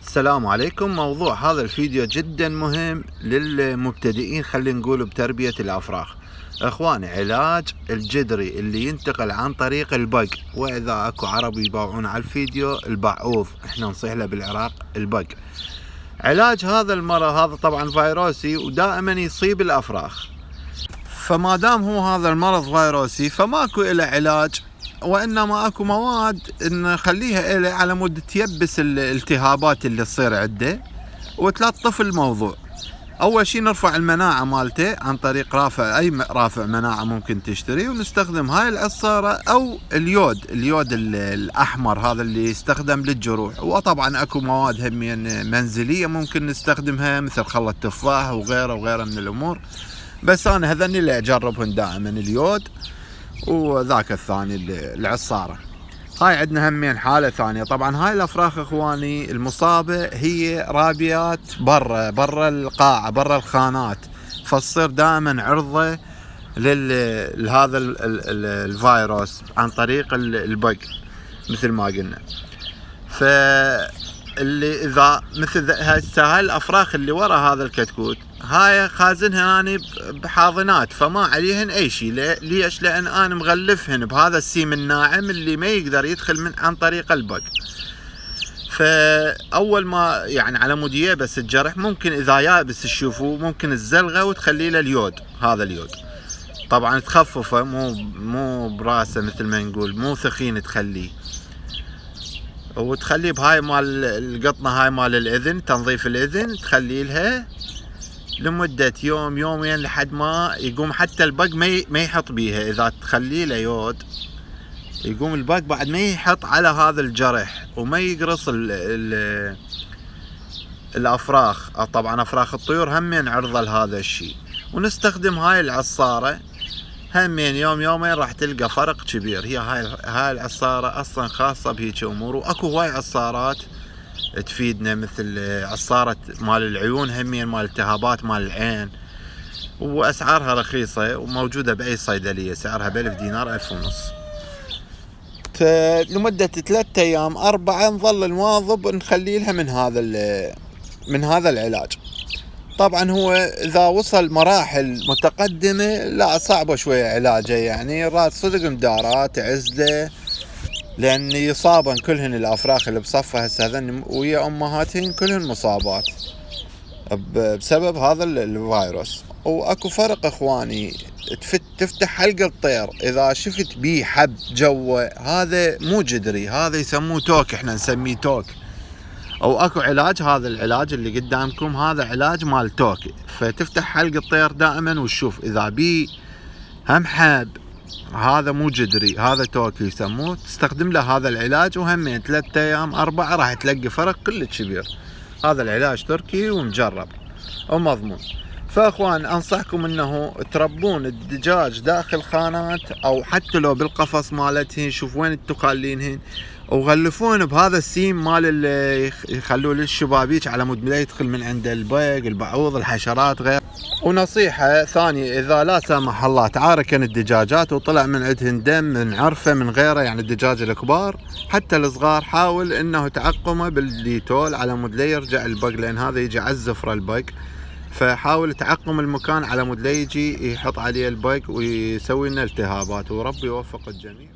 السلام عليكم. موضوع هذا الفيديو جدا مهم للمبتدئين، خلينا نقول بتربية الأفراخ. اخواني، علاج الجدري اللي ينتقل عن طريق البق، واذا اكو عربي يباوعون على الفيديو البعوض، احنا نصيح له بالعراق البق. علاج هذا المرض هذا طبعا فيروسي ودائما يصيب الأفراخ، فما دام هو هذا المرض فيروسي فماكو له علاج، وانما اكو مواد نخليها له على مود تيبس الالتهابات اللي تصير عنده وتلطف الموضوع. اول شيء نرفع المناعه مالته عن طريق اي رافع مناعه ممكن تشتري، ونستخدم هاي العصاره او اليود الاحمر هذا اللي يستخدم للجروح. وطبعا اكو مواد همين منزليه ممكن نستخدمها مثل خل التفاح وغيره من الامور، بس انا هذني اللي اجربهم دائما، اليود وذاك الثاني العصارة. هاي عندنا همين حالة ثانية. طبعا هاي الأفراخ اخواني المصابة هي رابيات برا القاعة، برا الخانات، فتصير دائما عرضة لهذا الفيروس عن طريق البق مثل ما قلنا. فاللي اذا مثل هاي الافراخ اللي ورا هذا الكتكوت، هاي خازنها اني بحاضنات فما عليهن اي شيء. ليش؟ لان انا مغلفهن بهذا السيم الناعم اللي ما يقدر يدخل عن طريق البق. فاول ما يعني على مود يابس الجرح، ممكن اذا يابس تشوفوه ممكن الزلغه وتخلي له اليود. هذا اليود طبعا تخففه، مو براسه مثل ما نقول، مو ثخين تخليه، وتخليه بهاي مال القطنه هاي مال الاذن، تنظيف الاذن، تخلي لها لمدة يوم يومين لحد ما يقوم حتى البق ما يحط بيها. اذا تخلي له يود يقوم البق بعد ما يحط على هذا الجرح وما يقرص الافراخ. طبعا افراخ الطيور همين عرضة لهذا الشيء. ونستخدم هاي العصارة همين يوم يومين راح تلقى فرق كبير. هي هاي العصارة اصلا خاصة بهيك امور، واكو هواي عصارات تفيدنا مثل عصارة مال العيون، همين مال التهابات مال العين، واسعارها رخيصة وموجودة باي صيدلية، سعرها ب1000 دينار 1500. لمدة 3 ايام 4 نظل نواظب نخلي لها من هذا العلاج. طبعا هو اذا وصل مراحل متقدمة لا صعبة شوية علاجه، يعني راد صدق مدارات عزلة، لان يصابن كلهن الافراخ اللي بصفها هسه هذن ويا امهاتهن كلهن مصابات بسبب هذا الفيروس. واكو فرق اخواني، تفتح حلق الطير اذا شفت بيه حب جوا، هذا مو جدري، هذا يسموه توك، احنا نسميه توك. او اكو علاج، هذا العلاج اللي قدامكم هذا علاج مال توك. فتفتح حلق الطير دائما وتشوف اذا بيه هم حب، هذا مو جدري، هذا توك يسموه، تستخدم له هذا العلاج، وهمين 3 ايام 4 راح تلاقي فرق كلش كبير. هذا العلاج تركي ومجرب ومضمون. فاخوان انصحكم انه تربون الدجاج داخل خانات، او حتى لو بالقفص مالتهن، شوف وين التقالينهن، وغلفون بهذا السيم مال اللي يخلوه للشبابيك على مود لا يدخل من عند البق، البعوض، الحشرات غير. ونصيحة ثانية، إذا لا سمح الله تعاركن الدجاجات وطلع من عندهن دم من عرفة من غيره، يعني الدجاج الكبار حتى الصغار، حاول انه تعقمه بالديتول على مود لا يرجع البق، لان هذا يجي على الزفرة البق. فحاول تعقم المكان على مود لا يجي يحط عليه البق ويسوي لنا التهابات. وربي يوفق الجميع.